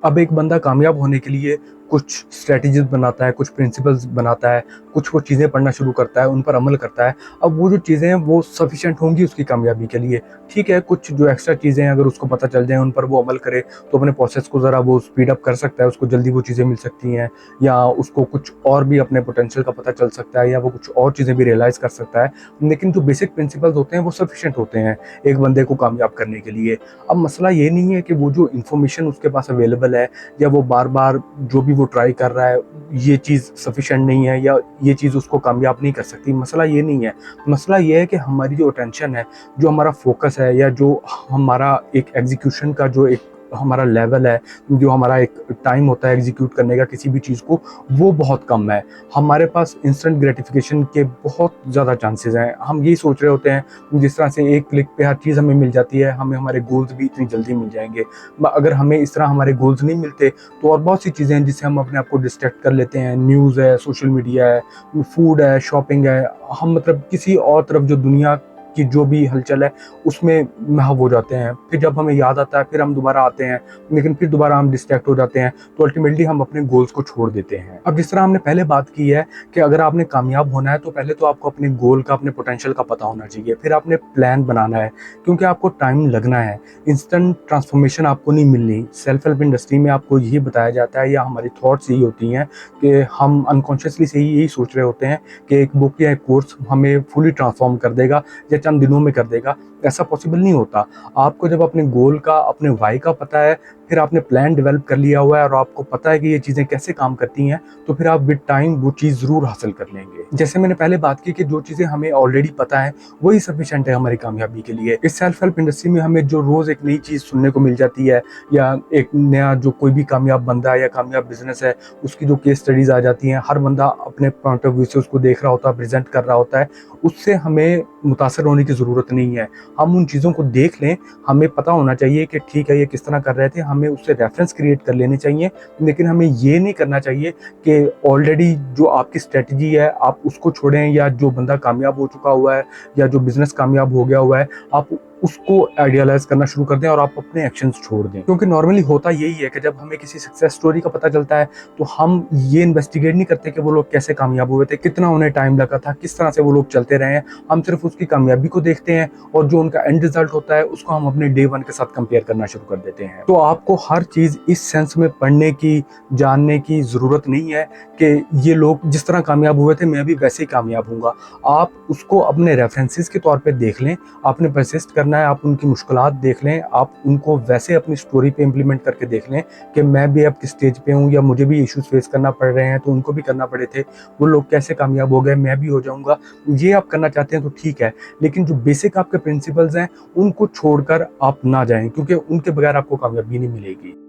अब एक बंदा कामयाब होने के लिए कुछ स्ट्रैटेजीज़ बनाता है, कुछ प्रिंसिपल्स बनाता है, कुछ वो चीज़ें पढ़ना शुरू करता है, उन पर अमल करता है। अब वो जो चीज़ें हैं वो सफिशिएंट होंगी उसकी कामयाबी के लिए। ठीक है, कुछ जो एक्स्ट्रा चीज़ें हैं अगर उसको पता चल जाए, उन पर वो अमल करे, तो अपने प्रोसेस को ज़रा वो स्पीड अप कर सकता है, उसको जल्दी वो चीज़ें मिल सकती हैं, या उसको कुछ और भी अपने पोटेंशियल का पता चल सकता है, या वो कुछ और चीज़ें भी रियलाइज़ कर सकता है। लेकिन जो बेसिक प्रिंसिपल्स होते हैं वो सफिशिएंट होते हैं एक बंदे को कामयाब करने के लिए। अब मसला ये नहीं है कि वो जो इन्फॉर्मेशन उसके पास अवेलेबल है, या वो बार-बार जो भी वो ट्राई कर रहा है, ये चीज़ सफिशिएंट नहीं है, या ये चीज़ उसको कामयाब नहीं कर सकती। मसला ये नहीं है। मसला ये है कि हमारी जो अटेंशन है, जो हमारा फ़ोकस है, या जो हमारा एक एग्ज़ीक्यूशन का जो एक हमारा लेवल है, जो हमारा एक टाइम होता है एग्ज़ीक्यूट करने का किसी भी चीज़ को, वो बहुत कम है। हमारे पास इंस्टेंट ग्रेटिफ़िकेशन के बहुत ज़्यादा चांसेज़ हैं। हम यही सोच रहे होते हैं जिस तरह से एक क्लिक पे हर चीज़ हमें मिल जाती है, हमें हमारे गोल्स भी इतनी जल्दी मिल जाएँगे। अगर हमें इस तरह हमारे गोल्स नहीं मिलते, तो और बहुत सी चीज़ें हैं जिससे हम अपने आप को डिस्ट्रैक्ट कर लेते हैं। न्यूज़ है, सोशल मीडिया है, फूड है, शॉपिंग है। हम मतलब किसी और तरफ जो दुनिया की जो भी हलचल है उसमें महव हो जाते हैं। फिर जब हमें याद आता है फिर हम दोबारा आते हैं, लेकिन फिर दोबारा हम डिस्ट्रैक्ट हो जाते हैं, तो अल्टीमेटली हम अपने गोल्स को छोड़ देते हैं। अब जिस तरह हमने पहले बात की है कि अगर आपने कामयाब होना है तो पहले तो आपको अपने गोल का, अपने पोटेंशियल का पता होना चाहिए। फिर आपने प्लान बनाना है, क्योंकि आपको टाइम लगना है। इंस्टेंट ट्रांसफॉर्मेशन आपको नहीं मिलनी। सेल्फ हेल्प इंडस्ट्री में आपको यही बताया जाता है, या हमारी थॉट्स यही होती हैं कि हम अनकॉन्शियसली से ही यही सोच रहे होते हैं कि एक बुक या एक कोर्स हमें फुली ट्रांसफॉर्म कर देगा या चंद दिनों में कर देगा। ऐसा पॉसिबल नहीं होता। आपको जब अपने गोल का, अपने व्हाई का पता है, फिर आपने प्लान डेवलप कर लिया हुआ है और आपको पता है कि ये चीज़ें कैसे काम करती हैं, तो फिर आप विद टाइम वो चीज़ ज़रूर हासिल कर लेंगे। जैसे मैंने पहले बात की कि जो चीज़ें हमें ऑलरेडी पता है वही सफिशिएंट है हमारी कामयाबी के लिए। इस सेल्फ हेल्प इंडस्ट्री में हमें जो रोज़ एक नई चीज़ सुनने को मिल जाती है, या एक नया जो कोई भी कामयाब बंदा है या कामयाब बिज़नेस है, उसकी जो केस स्टडीज़ आ जाती हैं, हर बंदा अपने पॉइंट ऑफ व्यू से उसको देख रहा होता है, प्रेज़ेंट कर रहा होता है, उससे हमें मुतासिर होने की ज़रूरत नहीं है। हम उन चीज़ों को देख लें, हमें पता होना चाहिए कि ठीक है ये किस तरह कर रहे थे, हमें उससे रेफरेंस क्रिएट कर लेने चाहिए। लेकिन हमें ये नहीं करना चाहिए कि ऑलरेडी जो आपकी स्ट्रेटजी है आप उसको छोड़ें, या जो बंदा कामयाब हो चुका हुआ है या जो बिज़नेस कामयाब हो गया हुआ है, आप उसको आइडियलाइज़ करना शुरू कर दें और आप अपने एक्शंस छोड़ दें। क्योंकि नॉर्मली होता यही है कि जब हमें किसी सक्सेस स्टोरी का पता चलता है, तो हम ये इन्वेस्टिगेट नहीं करते कि वो लोग कैसे कामयाब हुए थे, कितना उन्हें टाइम लगा था, किस तरह से वो लोग चलते रहे हैं। हम सिर्फ उसकी कामयाबी को देखते हैं, और जो उनका एंड रिजल्ट होता है उसको हम अपने डे वन के साथ कंपेयर करना शुरू कर देते हैं। तो आपको हर चीज़ इस सेंस में पढ़ने की, जानने की ज़रूरत नहीं है कि ये लोग जिस तरह कामयाब हुए थे मैं भी वैसे ही कामयाब होऊंगा। आप उसको अपने रेफरेंसेस के तौर पे देख लें। आपने परसिस्ट करना है, आप उनकी मुश्किलात देख लें, आप उनको वैसे अपनी स्टोरी पे इम्प्लीमेंट करके देख लें कि मैं भी अब किस स्टेज पे हूँ, या मुझे भी इश्यूज फेस करना पड़ रहे हैं तो उनको भी करना पड़े थे, वो लोग कैसे कामयाब हो गए, मैं भी हो जाऊँगा। ये आप करना चाहते हैं तो ठीक है, लेकिन जो बेसिक आपके प्रिंसिपल्स हैं उनको छोड़कर आप ना जाएं, क्योंकि उनके बगैर आपको कामयाबी नहीं मिलेगी।